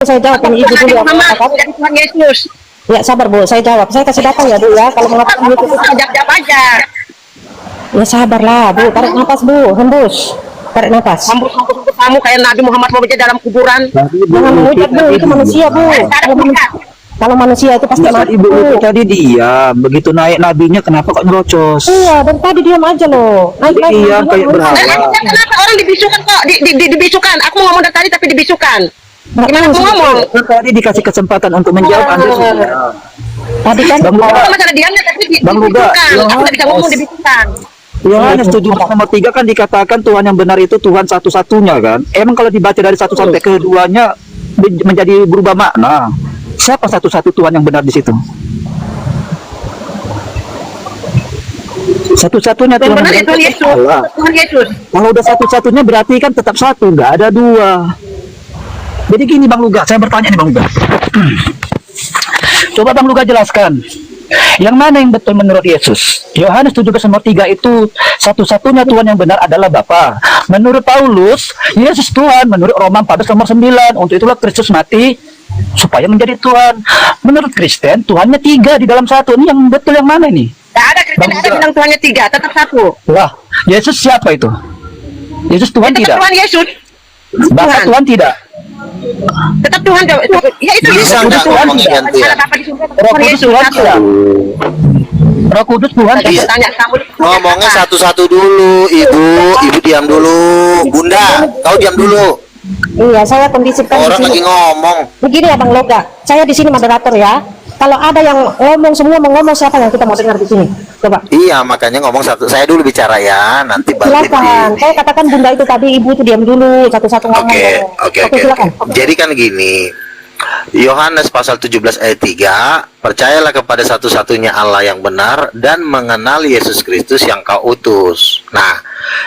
Saya jawab yang ibu dulu yang mengatakan. Tuhan Yesus. Ya sabar Bu, saya jawab. Saya kasih data ya Bu ya. Kalau mengatakan itu, Jawab aja. ya sabarlah Bu. Tarik nafas Bu, hembus. Tarik nafas. Sambut kamu kayak Nabi Muhammad mau baca dalam kuburan. Jangan menghujat Bu, itu manusia Bu. Kalau manusia itu pasti mati Ibu itu Bu. tadi diam, begitu naik nabinya kenapa kok nyerocos? Iya, dari tadi diam aja loh. Naik Iya, kayak berhala. Kenapa orang dibisukan kok? Dibisukan. Aku mau ngomong dari tadi tapi dibisukan. Gimana aku ngomong? Tadi dikasih kesempatan untuk menjawab, Anda sudah. Tadi kan Bang Luga, Masalah diamnya tapi Bang Luga, dibisukan. Aku nggak bisa ngomong dibisukan. Yohanes 17 nomor 3 kan dikatakan Tuhan yang benar itu Tuhan satu-satunya kan. Emang kalau dibaca dari 1 sampai keduanya menjadi berubah makna. Siapa satu-satu Tuhan yang benar di situ? Satu-satunya Yang Tuhan benar yang itu benar Yesus. Allah. Tuhan Yesus. Kalau udah satu-satunya berarti kan tetap satu, nggak ada dua. Jadi gini Bang Luga, saya bertanya nih Bang Luga. Coba Bang Luga jelaskan. Yang mana yang betul menurut Yesus? Yohanes 17 nomor 3 itu satu-satunya Tuhan yang benar adalah Bapa. Menurut Paulus, Yesus Tuhan. Menurut Roma 14 nomor 9, untuk itulah Kristus mati supaya menjadi Tuhan. Menurut Kristen, Tuhannya 3 di dalam satu. Ini yang betul yang mana ini? Tidak ada Kristen ada bilang Tuhannya 3, tetap satu. Wah, Yesus siapa itu? Yesus Tuhan Tetap tidak? Tuhan Yesus. Bapa Tuhan tidak? Tetap Tuhan. Ya itu Bisa Yesus. nggak Tuhan ngomong tidak? gantian? Ada apa di surga? Roh Tuhan Kudus Yesus Tuhan satu. tidak? Roh Kudus Tuhan Tadi tidak? tanya kamu Ngomongnya satu-satu dulu, Ibu diam dulu. Bunda, kau diam dulu. iya, saya kondisikan di Orang sini. lagi ngomong. Begini ya Bang Loga, saya di sini moderator ya. Kalau ada yang ngomong semua mau ngomong, siapa yang kita mau dengar di sini? Coba. Iya, makanya ngomong satu. Saya dulu bicara ya, nanti baru Silakan. Saya katakan Bunda itu tadi, Ibu itu diam dulu, satu-satu ngomong. Oke. Silakan. Jadi kan gini, Yohanes pasal 17 ayat 3, percayalah kepada satu-satunya Allah yang benar dan mengenal Yesus Kristus yang kau utus. Nah,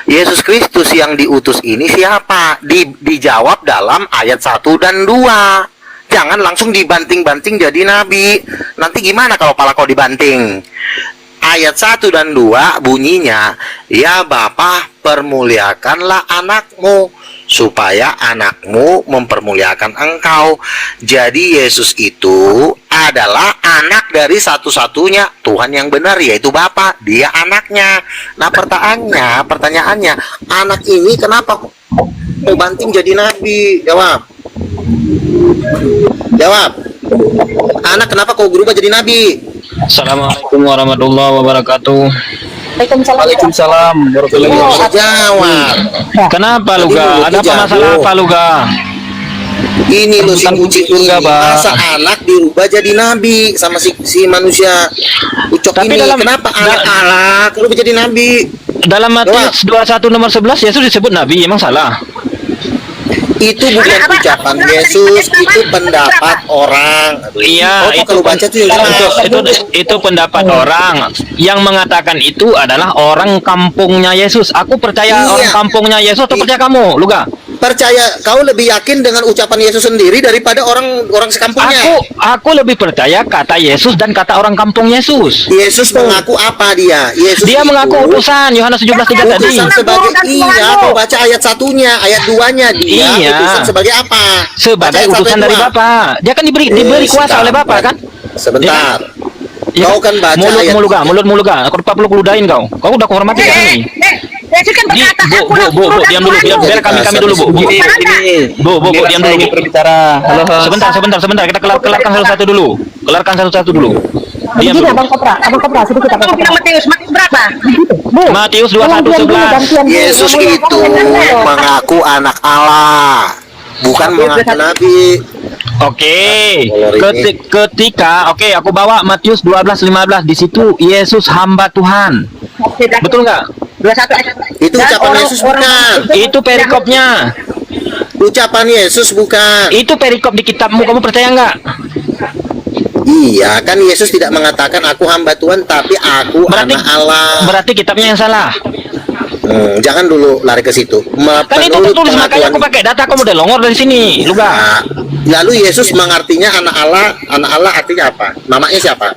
Yesus Kristus yang diutus ini siapa? Dijawab dalam ayat 1 dan 2. Jangan langsung dibanting-banting jadi nabi. Nanti gimana kalau pala kau dibanting? Ayat 1 dan 2 bunyinya, ya Bapa, permuliakanlah anakmu, supaya anakmu mempermuliakan engkau. Jadi Yesus itu adalah anak dari satu-satunya Tuhan yang benar, yaitu Bapa. Dia anaknya. Nah pertanyaannya, anak ini kenapa mau banting jadi nabi? Jawab. Anak kenapa kau berubah jadi nabi? Assalamualaikum warahmatullahi wabarakatuh. Waalaikumsalam. Waalaikumsalam warahmatullahi wabarakatuh. Jawab. Kenapa Tadi Luga? dulu Ada tuh apa masalah jago. apa Luga? Ini loh si Bukan kucing kucing ini. surga, Bang. Masa anak dirubah jadi nabi sama si manusia ucok Tapi ini. dalam- Kenapa anak lu jadi nabi? Dalam Matius 21 nomor 11 Yesus disebut nabi, emang salah? Itu bukan ucapan Yesus, itu pendapat orang. Iya, itu kalau baca tuh yang itu pendapat orang. Yang mengatakan itu adalah orang kampungnya Yesus. Aku percaya Iya. orang kampungnya Yesus atau percaya kamu, Luga? percaya kau lebih yakin dengan ucapan Yesus sendiri daripada orang sekampungnya. Aku lebih percaya kata Yesus dan kata orang kampung Yesus. Yesus mengaku apa dia? Yesus Dia itu mengaku utusan Yohanes 17:3 tadi. utusan sebagai kau baca ayat satunya, ayat 2-nya dia Iya. utusan sebagai apa? Baca Sebagai ayat 1 utusan dan dari 2. Bapak. Dia kan diberi kuasa oleh Bapak kan? Sebentar. Ya Kau kan baca ayat mulut ga. Aku perlu keludahin kau. Kau udah kehormati di sini. Yesus kan berkata, Bu, diam dulu, biar kami dulu, Bu. Bu, diam dulu, Bu. Berbicara. Halo. Sebentar. Kita kelarkan satu-satu dulu. Diam Begini dulu. Abang Kopra, sedikit Abang Kamu bilang Kopra. Matius berapa? Bu, Matius jangan 21:11. diam dulu, gantian dulu. Yesus Ngomongnya itu kamu. mengaku anak Allah, bukan mengaku nabi. Oke. Ketika aku bawa Matius 12:15 di situ Yesus hamba Tuhan. Betul nggak? 21 ayat. Itu ucapan Yesus bukan. Itu perikopnya. Ucapan Yesus bukan. Itu perikop di kitabmu, kamu percaya nggak? Iya, kan Yesus tidak mengatakan aku hamba Tuhan, tapi aku Berarti anak Allah. berarti kitabnya yang salah. Jangan dulu lari ke situ. Kan itu Menurut tertulis, makanya aku pengakuan- pakai data kamu udah longor dari sini, Luga. Nah, lalu Yesus mengartinya anak Allah artinya apa? Namanya siapa?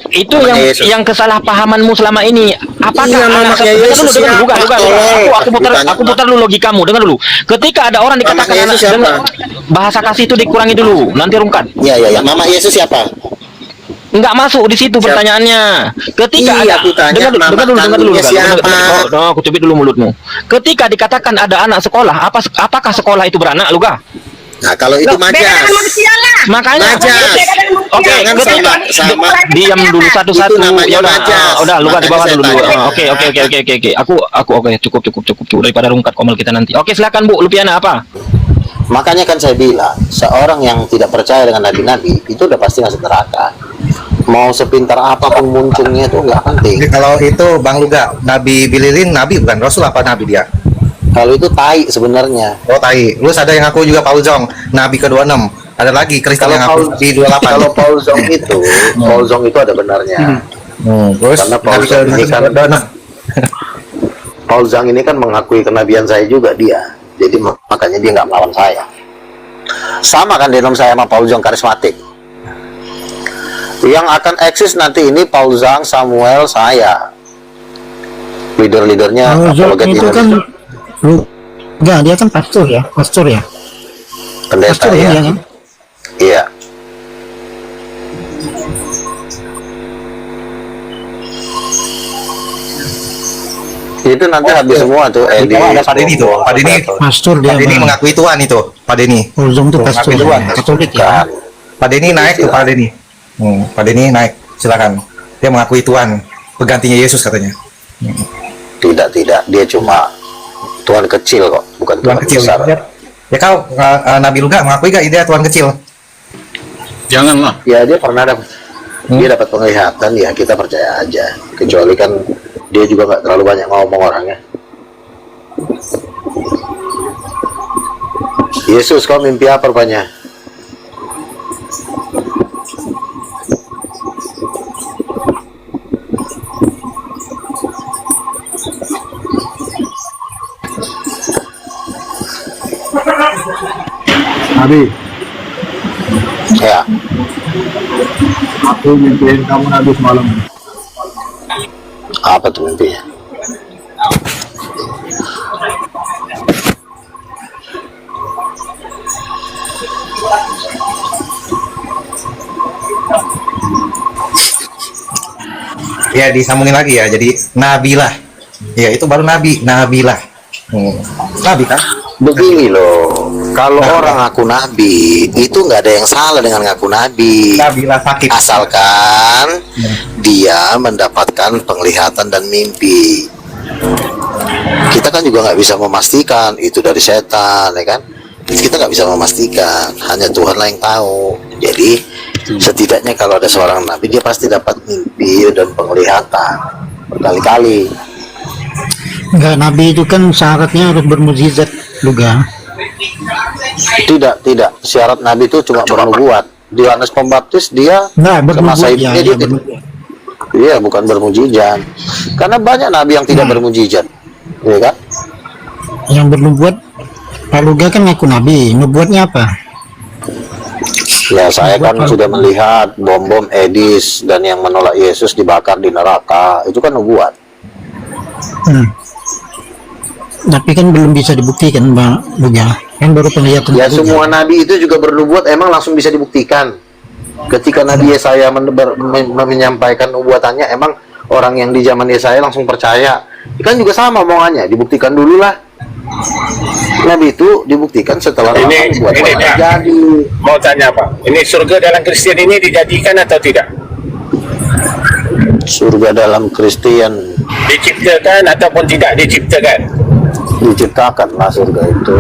Itu Namanya yang Yesus. yang kesalahpahamanmu selama ini. Apakah Iya, anak namanya Yesus dengar dulu, siapa? Luga. Tolong, Aku putar dulu logikamu, dengar dulu. Ketika ada orang dikatakan Namanya anak, Yesus siapa? dengar, bahasa kasih itu dikurangi dulu, nanti rungkat. Iya. Nama Yesus siapa? Enggak masuk di situ Siapa? pertanyaannya. Ketika Iya, ada, aku tanya nama dengar dulu, kandungnya Luga. siapa? Aku cubit dulu mulutmu. Ketika dikatakan ada anak sekolah, apakah sekolah itu beranak, Luga? Nah, kalau itu Beda dengan majas. manusia lah. Makanya Majas. Oke, Jangan ketika sama diam dulu satu-satu. Itu namanya Ya udah, majas. udah Luga di bawah Makanya dulu. saya tanya. Oke. Aku oke, cukup daripada rungkat komel kita nanti. Oke, silakan Bu Lupiana, apa? Makanya kan saya bilang, seorang yang tidak percaya dengan nabi-nabi itu udah pasti masuk neraka. Mau sepintar apapun muncungnya itu nggak penting. Jadi kalau itu Bang Luga, Nabi Bililin Nabi bukan Rasul apa Nabi dia? Kalau itu tai sebenarnya. Oh tai. Terus ada yang aku juga Paul Zong, Nabi ke-26. Ada lagi Kristen Kalau yang Paul, aku di 28. kalau Paul Zong itu, Paul Zong itu ada benarnya. Terus Karena Paul Nabi Zong ini kan ke-26. Paul Zong ini kan mengakui kenabian saya juga dia. Jadi makanya dia nggak melawan saya. Sama kan denom saya sama Paul Zong karismatik. Yang akan eksis nanti ini Paul Zong, Samuel, saya. Leader-leadernya Kalau Zong apologet itu kan Indonesia. enggak, dia kan pastor ya, Pendeta pastor ya. dia kan. Iya. Itu nanti habis semua tuh Di bawah ada Pak Denny tuh. Pak Denny, Pastor dia. Pak Denny Bang. mengakui Tuhan itu. Pak Denny. Oh, Zong itu Tuh, pastor. Nabi Tuhan. Katolik ya. Kan. Pak Denny naik tuh Pak Denny. Pak Denny naik. Silakan. Dia mengakui Tuhan. Penggantinya Yesus katanya. Tidak. Dia cuma Tuhan kecil kok, bukan Tuhan Tuhan kecil. besar. Ya kau Nabi Luga mengakui gak dia Tuhan kecil? Janganlah. Ya dia pernah dapat dia dapat penglihatan, ya kita percaya aja. Kecuali kan dia juga nggak terlalu banyak ngomong orangnya. Yesus, kau mimpi apa rupanya? Nabi, Ya, aku mimpiin kamu Nabi semalam. apa tuh mimpinya? Ya disambungin lagi ya. Jadi Nabi lah. Ya itu baru Nabi. Nabi lah. Nabi kan? Begini loh, kalau orang ngaku nabi itu nggak ada yang salah dengan ngaku nabi. Nabi lah sakit. Asalkan dia mendapatkan penglihatan dan mimpi. Kita kan juga nggak bisa memastikan itu dari setan, ya kan? Kita nggak bisa memastikan, hanya Tuhan lah yang tahu. Jadi setidaknya kalau ada seorang nabi, dia pasti dapat mimpi dan penglihatan berkali-kali. Enggak, Nabi itu kan syaratnya harus bermukjizat juga. Tidak. Syarat nabi itu cuma bernubuat. Yohanes Pembaptis dia Enggak, semasa bernubuat hidupnya ya, dia ya, tidak. Iya, bukan bermujizat. Karena banyak nabi yang tidak bermujizat. Iya kan? Yang bernubuat Pak Luga kan ngaku Nabi. Nubuatnya apa? Ya, saya kan sudah melihat bom-bom Edis dan yang menolak Yesus dibakar di neraka. Itu kan nubuat. Tapi kan belum bisa dibuktikan, Pak Luga. Kan baru penglihatan. Ya, juga. semua nabi itu juga bernubuat emang langsung bisa dibuktikan. Ketika Nabi Yesaya menyampaikan nubuatannya, emang orang yang di zaman Yesaya langsung percaya. Kan juga sama omongannya, dibuktikan dulu lah. Nabi itu dibuktikan setelah Ini Pak. jadi. Mau tanya Pak, ini surga dalam Kristen ini dijadikan atau tidak? Surga dalam Kristen Diciptakan ataupun tidak diciptakan? diciptakan lah surga itu.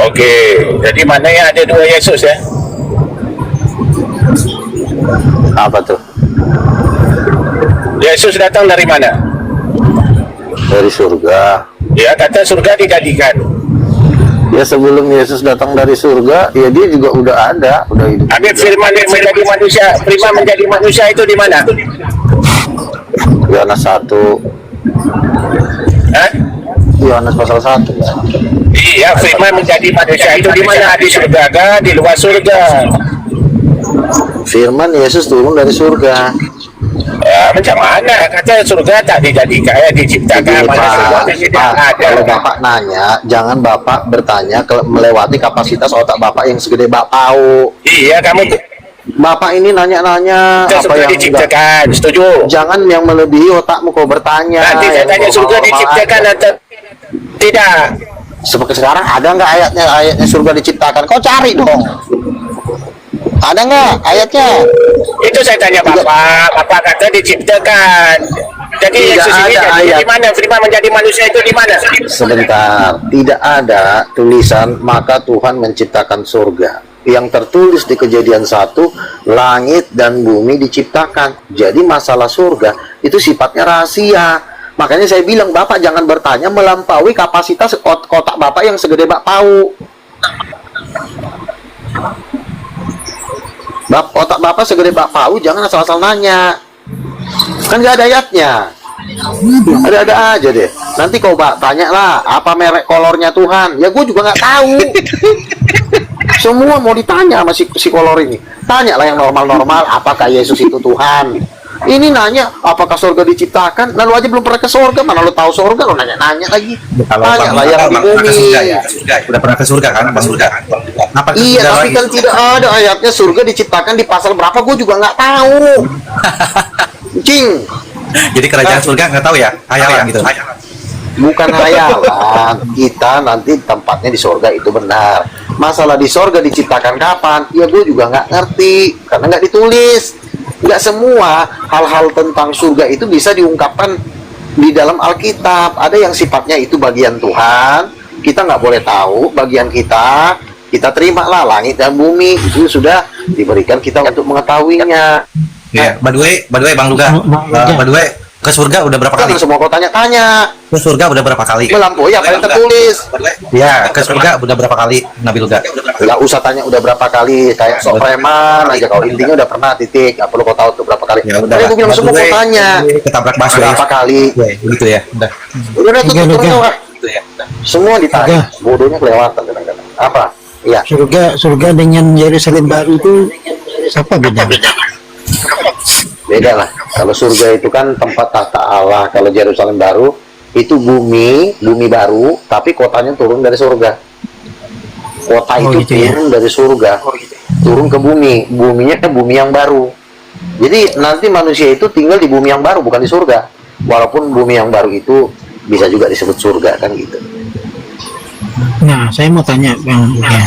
Okey, jadi maknanya ada dua Yesus ya? Apa tuh? Yesus datang dari mana? Dari surga. Ya, kata surga dijadikan. Ya, sebelum Yesus datang dari surga, ya dia juga udah ada, udah hidup. Habis firman yang menjadi manusia, firman menjadi manusia itu di mana? Yohanes 1. Hah? Yohanes pasal 1 ya. Iya, firman menjadi manusia itu di mana? Di surga kah? Di luar surga? Firman Yesus turun dari surga. Ya, macam mana? Kata surga tak dijadikan, diciptakan. Begini, Mana surga Pak, tidak Pak, ada. kalau Bapak nanya, jangan Bapak bertanya melewati kapasitas otak Bapak yang segede bakpao. Iya, kamu Bapak ini nanya-nanya apa surga yang diciptakan, setuju? jangan yang melebihi otakmu kau bertanya. Nanti saya Yang tanya surga normal-normal diciptakan aja. atau tidak? Seperti sekarang ada nggak ayatnya surga diciptakan? Kau cari dong. Ada nggak ayatnya? Itu saya tanya Bapak. Bapak kata diciptakan. Jadi Tidak Yesus ini ada jadi ayat. di mana? Firman menjadi manusia itu di mana? Sebentar, tidak ada tulisan maka Tuhan menciptakan surga. Yang tertulis di Kejadian 1, langit dan bumi diciptakan. Jadi masalah surga itu sifatnya rahasia. Makanya saya bilang Bapak jangan bertanya melampaui kapasitas kotak Bapak yang segede bakpao. Otak Bapak segede bakpao, jangan asal-asal nanya. Kan nggak ada ayatnya. Ada-ada aja deh. Nanti kau tanya lah, apa merek kolornya Tuhan? Ya gue juga nggak tahu. Semua mau ditanya sama si kolor ini. Tanya lah yang normal-normal, apakah Yesus itu Tuhan? Ini nanya, apakah surga diciptakan? Lalu aja belum pernah ke surga, mana lo tahu surga? Lo nanya-nanya lagi. Tanya lah yang di bumi. Udah pernah ke surga kan? Ke surga. Kenapa ke Iya, surga tapi lagi? kan tidak ada ayatnya surga diciptakan di pasal berapa, gue juga nggak tahu. Cing, Jadi kerajaan surga nggak tahu ya? Hayalan gitu. bukan hayalan. Kita nanti tempatnya di surga itu benar. Masalah di surga diciptakan kapan? Ya gue juga nggak ngerti, karena nggak ditulis. Nggak semua hal-hal tentang surga itu bisa diungkapkan di dalam Alkitab. Ada yang sifatnya itu bagian Tuhan, kita nggak boleh tahu bagian kita. Kita terimalah langit dan bumi itu sudah diberikan kita untuk mengetahuinya. Iya, by the way Bang Luga, by the way ke surga udah berapa kali? Jangan semua kau tanya-tanya. Ke surga udah berapa kali? Melampaui apa yang tertulis. Ya, ke surga udah berapa kali Nabi Luga? Nggak usah tanya udah berapa kali, kayak sok preman aja kau, intinya udah pernah, titik. Nggak perlu kau tahu tuh berapa kali. Ya udah. Tapi gue bilang semua kau tanya Ketabrak busway. berapa kali. Ya, begitu ya. Udah. Udah tutup Tiga, turun tiga. Gitu ya. Udah. semua ditanya. Bodohnya kelewatan kadang-kadang. Apa? Iya. Surga dengan Yerusalem baru itu apa beda? Beda lah. Kalau surga itu kan tempat tahta Allah. Kalau Yerusalem baru itu bumi baru, tapi kotanya turun dari surga. Kota itu gitu ya. turun dari surga, turun ke bumi. Buminya bumi yang baru. Jadi nanti manusia itu tinggal di bumi yang baru, bukan di surga. Walaupun bumi yang baru itu bisa juga disebut surga kan gitu. Nah, saya mau tanya Bang Luga.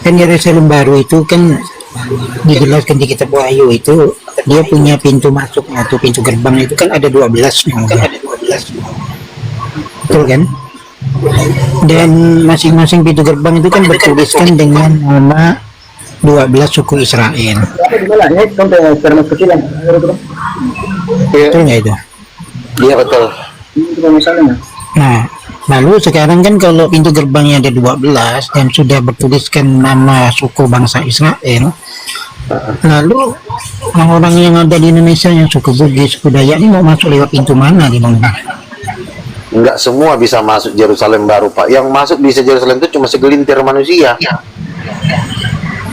Kan Yerusalem baru itu kan dijelaskan di kitab Wahyu itu dia punya pintu masuk atau pintu gerbang itu kan ada 12 betul kan? Dan masing-masing pintu gerbang itu kan bertuliskan dengan nama 12 suku Israel. Betul nggak itu? Iya betul. Nah, lalu sekarang kan kalau pintu gerbangnya ada 12 dan sudah bertuliskan nama suku bangsa Israel, lalu orang-orang yang ada di Indonesia yang suku Bugis, suku Dayak ini mau masuk lewat pintu mana di Bang? Enggak semua bisa masuk Yerusalem baru, Pak. Yang masuk bisa Yerusalem itu cuma segelintir manusia.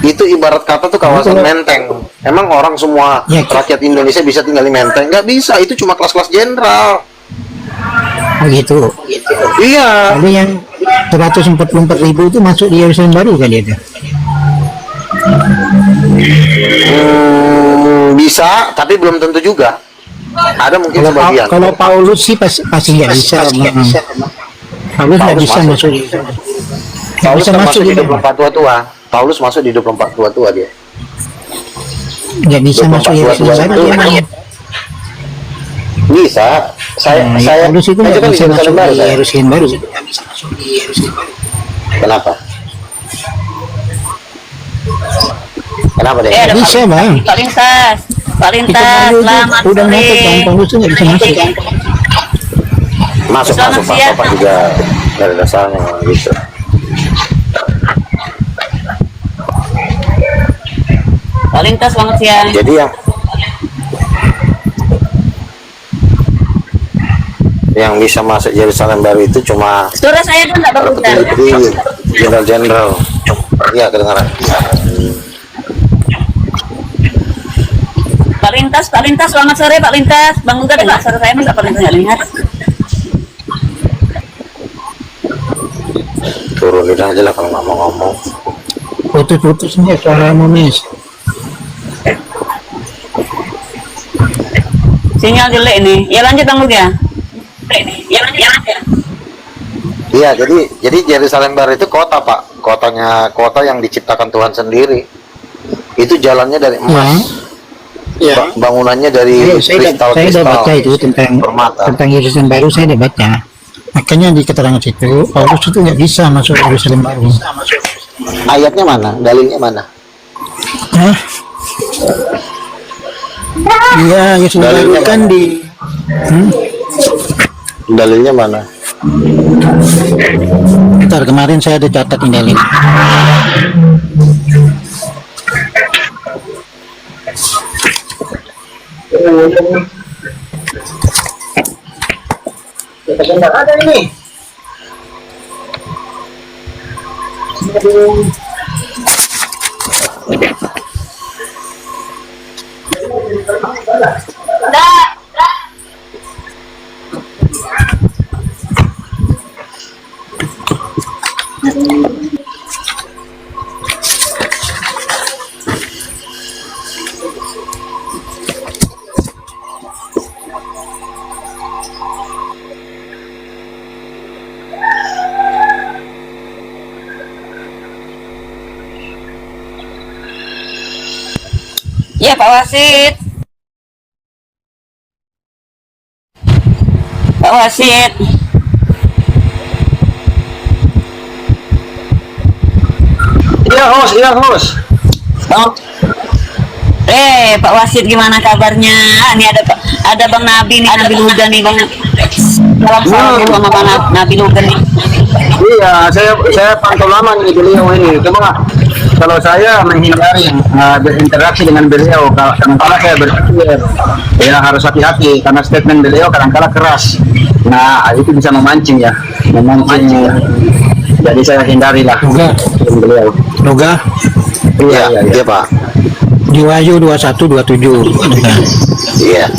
Itu ibarat kata tuh kawasan Menteng. Emang orang semua Ya, rakyat Indonesia bisa tinggal di Menteng? Nggak bisa, itu cuma kelas-kelas jenderal. Begitu. Iya. Lalu yang 144.000 itu masuk di Yerusalem baru kan itu? Bisa, tapi belum tentu juga. Ada mungkin sebagian. Kalau Paulus sih pasti nggak bisa. Paulus nggak bisa masuk di Paulus bisa kan masuk masuk di di 24 tua-tua. Paulus masuk di 24 tua-tua dia. nggak bisa masuk 24 Yerusalem baru itu dia mau. Bisa. Saya Paulus itu nggak kan di bisa masuk Yerusalem baru, di saya. Yerusalem baru. Kenapa? Kenapa deh? Nggak bisa bang. Pak Lintas, Pak Itu Lintas, baru itu selamat udah sore. masuk bang. Paulus itu nggak bisa masuk. Masuk Selamat Pak. siang. Bapak juga dari dasarnya gitu. Pak Lintas, selamat siang. Jadi Yang bisa masuk Yerusalem baru itu cuma Suara saya tuh nggak bagus kan? jenderal-jenderal. Iya, kedengaran. Pak Lintas, selamat sore Pak Lintas. Bang Uga dengar suara saya mas, Pak Lintas nggak dengar? Turunin aja lah kalau nggak mau ngomong. Putus-putus nih suaramu, Miss. Sinyal jelek nih. Ya lanjut Bang Uga. Iya, jadi Yerusalem baru itu kota, Pak. Kota yang diciptakan Tuhan sendiri. Itu jalannya dari emas. Ya. Bangunannya dari Saya udah baca itu tentang permata. Yerusalem baru, saya udah baca. Makanya di keterangan situ Paulus itu nggak bisa masuk Yerusalem baru. Ayatnya mana? Dalilnya mana? Hah? Iya, Yerusalem baru Dalilnya kan mana? di Dalilnya mana? Bentar, kemarin saya ada catat ini dalil. Ada ini. Ya Pak Wasit. Pak Wasit. Iya host. Bang. Pak Wasit gimana kabarnya? Ini ada Bang Nabi nih, Nabi Lugan nih Bang. Salam dulu sama Bang Nabi Lugan nih. Iya, saya pantau lama nih beliau ini. Cuma kalau saya menghindari berinteraksi dengan beliau, kadang-kala saya berpikir ya harus hati-hati karena statement beliau kadang-kala keras. Nah, itu bisa memancing. Jadi saya hindari lah beliau. Yoga Iya, Pak. di Wahyu 21:27. Iya.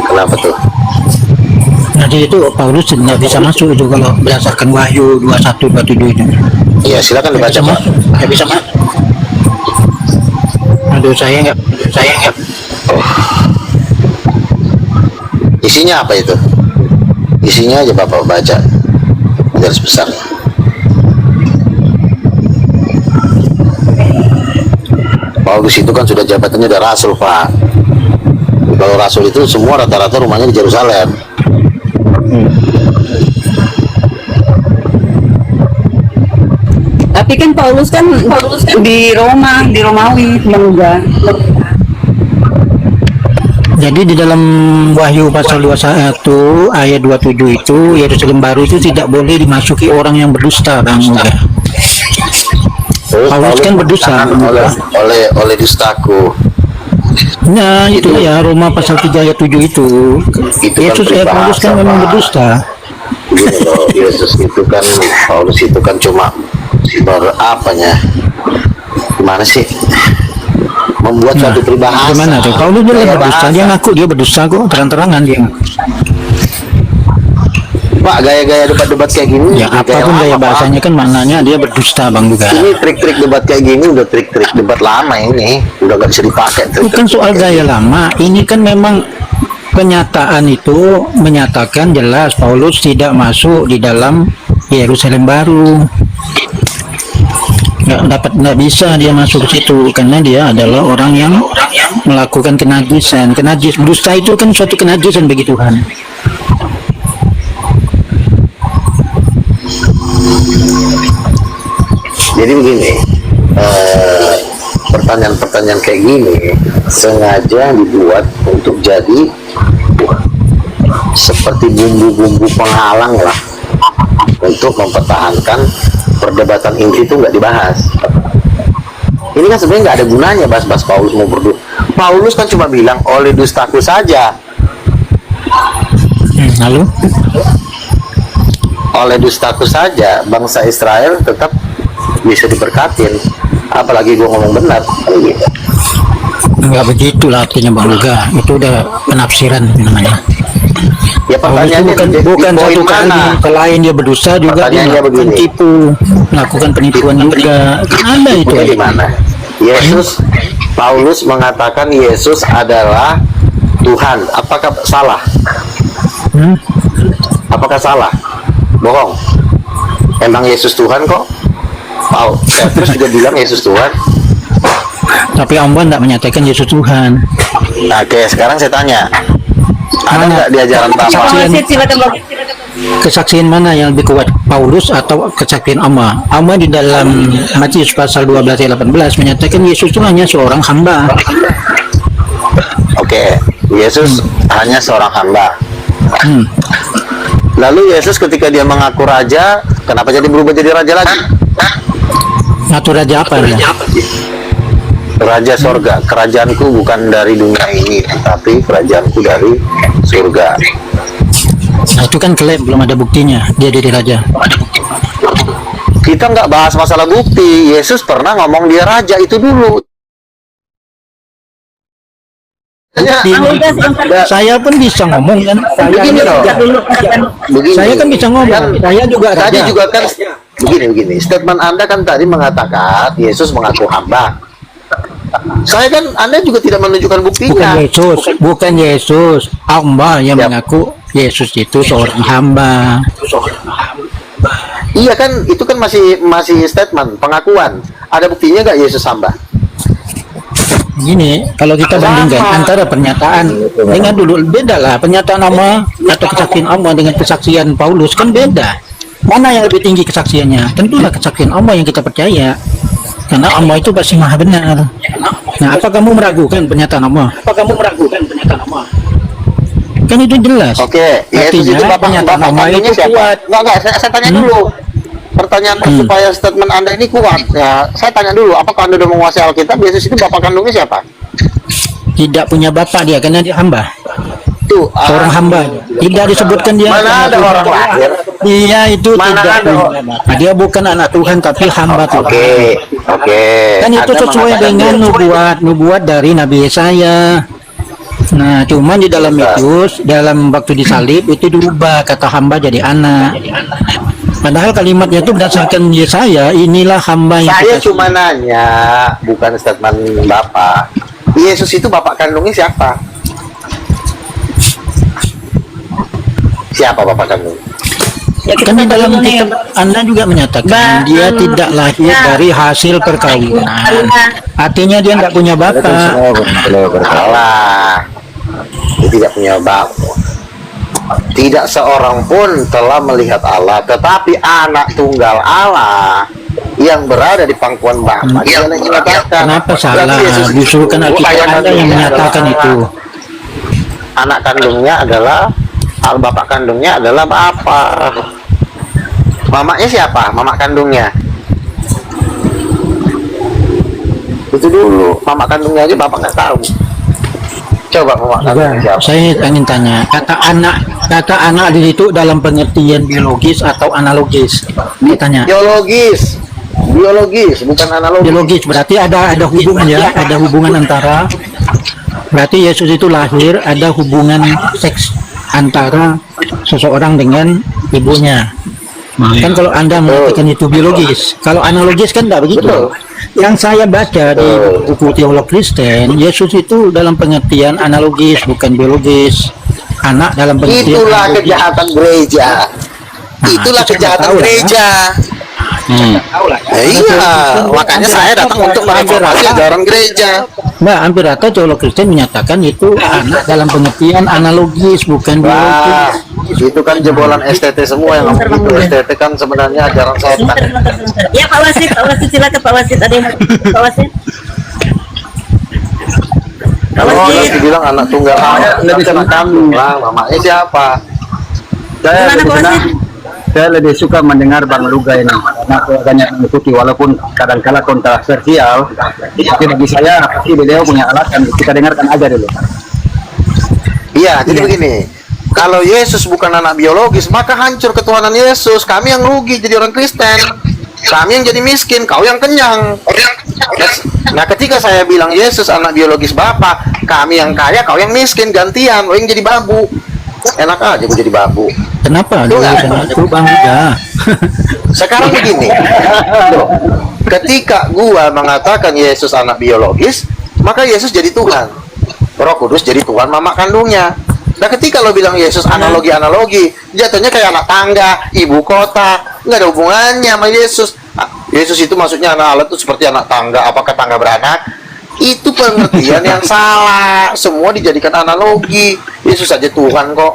Kenapa tuh? Jadi itu Paulus nggak bisa masuk itu kalau berdasarkan Wahyu 21:27 itu. Iya, silakan dibaca, Pak. Nggak bisa masuk. Aduh, saya nggak. Isinya apa itu? Isinya aja Bapak baca garis besar. Paulus itu kan sudah jabatannya udah rasul, Pak. Kalau rasul itu semua rata-rata rumahnya di Yerusalem. Tapi kan Paulus kan di Romawi Bang Uga. Jadi di dalam Wahyu pasal 21 ayat 27 itu Yerusalem baru itu tidak boleh dimasuki orang yang berdusta, Bang Uga. Paulus kan berdusta oleh dustaku. Nah, itu ya Roma pasal 3 ayat 7 itu. Yesus Paulus kan memang berdusta. Gini loh, Yesus itu kan, Paulus itu kan cuma berapanya? Gimana sih? Membuat suatu peribahasa. Gimana tuh? Paulus dia berdusta, dia ngaku dia berdusta kok, terang-terangan dia. Pak, gaya-gaya debat-debat kayak gini Ya apapun gaya bahasanya kan maknanya dia berdusta, Bang juga. Ini trik-trik debat kayak gini udah trik-trik debat lama ini, udah gak bisa dipakai. Bukan soal gaya lama, ini kan memang kenyataan itu menyatakan jelas Paulus tidak masuk di dalam Yerusalem baru. Nggak bisa dia masuk ke situ karena dia adalah orang yang melakukan kenajisan. Berdusta itu kan suatu kenajisan bagi Tuhan. Jadi begini, pertanyaan-pertanyaan kayak gini sengaja dibuat untuk jadi seperti bumbu-bumbu penghalang lah untuk mempertahankan perdebatan inti itu nggak dibahas. Ini kan sebenarnya nggak ada gunanya bahas-bahas Paulus mau berdoa. Paulus kan cuma bilang oleh dustaku saja. Lalu Oleh dustaku saja bangsa Israel tetap bisa diberkatin, apalagi gua ngomong benar. Gitu. nggak begitulah artinya Bang Luga, itu udah penafsiran namanya. Ya Paulus pertanyaannya bukan di poin satu kali, mana? selain dia berdosa juga dia Pertanyaannya melakukan begini. tipu, melakukan penipuan juga. Ada itu. Di mana? Yesus, Paulus mengatakan Yesus adalah Tuhan. Apakah salah? Hmm? Apakah salah? Bohong. Emang Yesus Tuhan kok? Petrus juga bilang Yesus Tuhan. Tapi Allah tidak menyatakan Yesus Tuhan. Oke, sekarang saya tanya. Ada nggak di ajaran Bapak? Wasit, silakan Bang. Kesaksian mana yang lebih kuat, Paulus atau kesaksian Allah? Allah di dalam Matius pasal 12 ayat 18 menyatakan Yesus itu hanya seorang hamba. Oke, Yesus hanya seorang hamba. Hmm. Lalu Yesus ketika dia mengaku raja, kenapa jadi berubah jadi raja lagi? Atau raja apa ya? Raja sorga. Kerajaanku bukan dari dunia ini, tapi kerajaanku dari surga. Nah, itu kan klaim, belum ada buktinya dia jadi raja. Kita nggak bahas masalah bukti. Yesus pernah ngomong dia raja, itu dulu. Saya pun bisa ngomong kan. Begini loh. Begini. Saya kan bisa ngomong. Kan, Saya juga raja. tadi juga kan begini. Statement Anda kan tadi mengatakan Yesus mengaku hamba. Saya kan Anda juga tidak menunjukkan buktinya. Bukan Yesus, hamba yang mengaku Yesus itu seorang hamba. Iya kan, itu kan masih statement, pengakuan. Ada buktinya nggak Yesus hamba? Gini, kalau kita bandingkan antara pernyataan dengan dulu, beda lah pernyataan Allah atau kesaksian Allah dengan kesaksian Paulus kan beda. Mana yang lebih tinggi kesaksiannya? Tentulah kesaksian Allah yang kita percaya, karena Allah itu pasti maha benar. Nah, apa kamu meragukan pernyataan Allah? Kan itu jelas. Oke, Yesus itu Artinya bapak pernyataan Allah kandungnya itu siapa? kuat. Nggak, saya tanya dulu. Pertanyaan supaya statement Anda ini kuat. Ya, saya tanya dulu, apakah Anda sudah menguasai Alkitab? Yesus itu bapak kandungnya siapa? Tidak punya bapak dia, karena dia hamba. Tuh, Seorang hamba. Tidak disebutkan dia. Mana ada orang lahir? Dia itu Mana tidak ada punya bapak. Dia bukan anak Tuhan tapi hamba Tuhan. Oke. Kan itu Anda sesuai mengatakan dengan dia- nubuat dari Nabi Yesaya. Nah, cuman di dalam Matius, dalam waktu disalib itu dirubah kata hamba jadi anak. Padahal kalimatnya itu berdasarkan Yesaya, inilah hamba yang Saya kita- cuma nanya, bukan statement bapak. Yesus itu bapak kandungnya siapa? Siapa bapak kandung? Ya, Kan di dalam dulu nih. kitab Anda juga menyatakan dia tidak lahir dari hasil perkawinan. Artinya dia nggak punya bapak. Allah. Dia tidak punya bapak. Tidak seorang pun telah melihat Allah, tetapi anak tunggal Allah yang berada di pangkuan Bapa. Dia yang menyatakan. Kenapa salah? Berarti Yesus Justru kan itu Alkitab ayah Anda yang kandungnya menyatakan adalah itu. anak kandungnya adalah bapak kandungnya adalah bapak. Mamanya siapa? Mama kandungnya. Itu dulu. Mama kandungnya aja bapak nggak tahu. Coba mama kandungnya siapa? Saya ingin tanya, kata anak di situ dalam pengertian biologis atau analogis? Saya tanya. Biologis, bukan analogis. Biologis berarti ada hubungan ya, ada hubungan antara. Berarti Yesus itu lahir, ada hubungan seks antara seseorang dengan ibunya. Kan kalau Anda mengatakan itu biologis, kalau analogis kan tidak begitu. Betul. Yang saya baca di buku teolog Kristen, Yesus itu dalam pengertian analogis, bukan biologis. Anak dalam pengertian Itulah analogis. kejahatan gereja. Nah, Itulah itu saya kejahatan tahu lah, gereja. Ya, iya, makanya saya datang untuk mereformasi ajaran gereja. Nah, hampir rata teolog Kristen menyatakan itu anak dalam pengertian analogis, bukan biologis. Wah, itu kan jebolan STT semua yang ngomong gitu. STT kan sebenarnya ajaran setan. Ya Pak Wasit silakan Pak Wasit, ada yang Pak Wasit. Pak Oh, Wasit. nanti bilang anak tunggal nggak bisa anak kandung lah, mamanya siapa? Saya lebih suka mendengar Bang Luga ini karena saya banyak mengikuti walaupun kadang-kala kontroversial. Tapi bagi saya pasti beliau punya alasan, kita dengarkan aja dulu. Iya, jadi begini. Kalau Yesus bukan anak biologis, maka hancur ketuhanan Yesus. Kami yang rugi jadi orang Kristen. Kami yang jadi miskin, kau yang kenyang. Nah, ketika saya bilang Yesus anak biologis Bapa, kami yang kaya, kau yang miskin, gantian, lo yang jadi babu. Enak aja gue jadi babu. Kenapa? Itu nggak? Itu Bang Luga. Sekarang begini, loh, ketika gua mengatakan Yesus anak biologis, maka Yesus jadi Tuhan. Roh Kudus jadi Tuhan mama kandungnya. Nah, ketika lo bilang Yesus analogi, jatuhnya kayak anak tangga, ibu kota, nggak ada hubungannya sama Yesus. Yesus itu maksudnya anak Allah itu seperti anak tangga, apakah tangga beranak? Itu pengertian yang salah. Semua dijadikan analogi. Yesus saja Tuhan kok.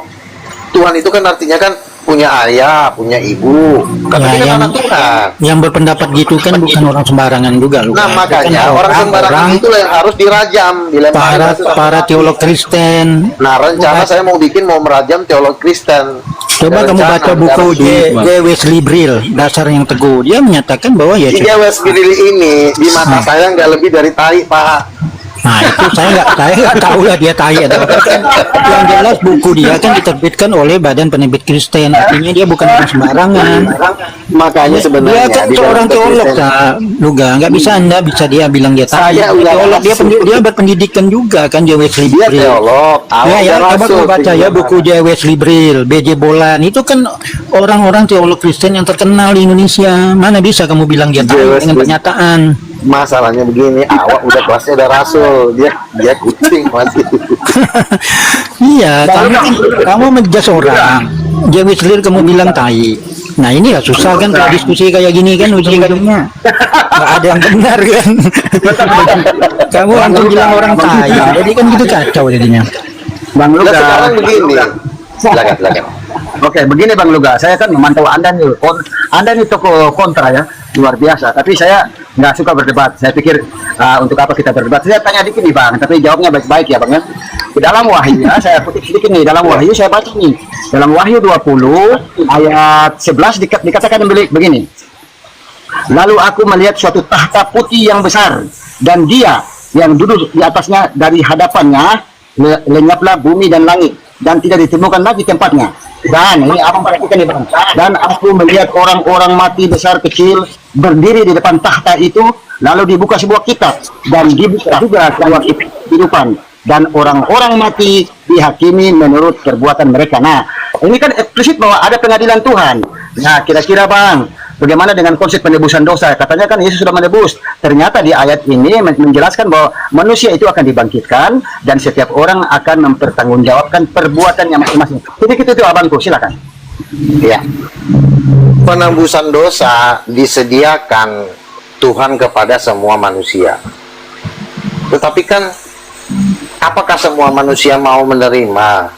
Tuhan itu kan artinya kan punya ayah, punya ibu. Karena dia kan anak Tuhan. Yang berpendapat gitu kan bukan orang sembarangan juga, Luga. Nah, makanya orang sembarangan itulah yang harus dirajam, dilempar. Para teolog Kristen. Nah, rencana saya mau merajam teolog Kristen. Coba kamu baca buku J. Wesley Brill, Dasar yang Teguh. Dia menyatakan bahwa Yesus. J. Wesley ini di mata saya nggak lebih dari tai, Pak. Nah, itu saya nggak tahu lah dia tai atau apa. Yang jelas buku dia kan diterbitkan oleh Badan Penerbit Kristen. Artinya dia bukan orang sembarangan. Makanya sebenarnya dia kan seorang teolog, Luga. Nggak bisa dia bilang dia tai. Teolog, dia berpendidikan juga kan, J. Wesley Dia Brill. teolog. Ya, coba kamu baca ya buku J. Wesley Brill, B.J. Bolan. Itu kan orang-orang teolog Kristen yang terkenal di Indonesia. Mana bisa kamu bilang dia tai dengan pernyataan? Masalahnya begini, awak udah kelasnya udah rasul, dia kucing masih. Iya, kamu menjudge orang. J. Wesley kamu bilang tai. Nah, ini lah susah kan kalau diskusi kayak gini kan ujung-ujungnya nggak ada yang benar kan. Kamu langsung bilang orang tai, jadi kan gitu kacau jadinya. Bang Luga. Sekarang begini. Silakan. Oke, begini Bang Luga, saya kan memantau Anda nih tokoh kontra ya, luar biasa. Tapi saya nggak suka berdebat. Saya pikir untuk apa kita berdebat? Saya tanya dikit nih Bang, tapi jawabnya baik-baik ya Bang ya. Di dalam Wahyu ya, saya kutip sedikit nih, dalam Wahyu saya baca nih. Dalam Wahyu 20 ayat 11 dikatakan begini. Lalu aku melihat suatu tahta putih yang besar, dan dia yang duduk di atasnya, dari hadapannya lenyaplah bumi dan langit, dan tidak ditemukan lagi tempatnya. Dan ini abang perhatikan nih Bang. Dan aku melihat orang-orang mati besar kecil berdiri di depan tahta itu, lalu dibuka sebuah kitab, dan dibuka juga sebuah kehidupan, dan orang-orang mati dihakimi menurut perbuatan mereka. Nah, ini kan eksplisit bahwa ada pengadilan Tuhan. Nah, kira-kira Bang, bagaimana dengan konsep penebusan dosa? Katanya kan Yesus sudah menebus. Ternyata di ayat ini menjelaskan bahwa manusia itu akan dibangkitkan dan setiap orang akan mempertanggungjawabkan perbuatannya masing-masing. Jadi itu abangku, silakan. Ya. Penebusan dosa disediakan Tuhan kepada semua manusia. Tetapi kan apakah semua manusia mau menerima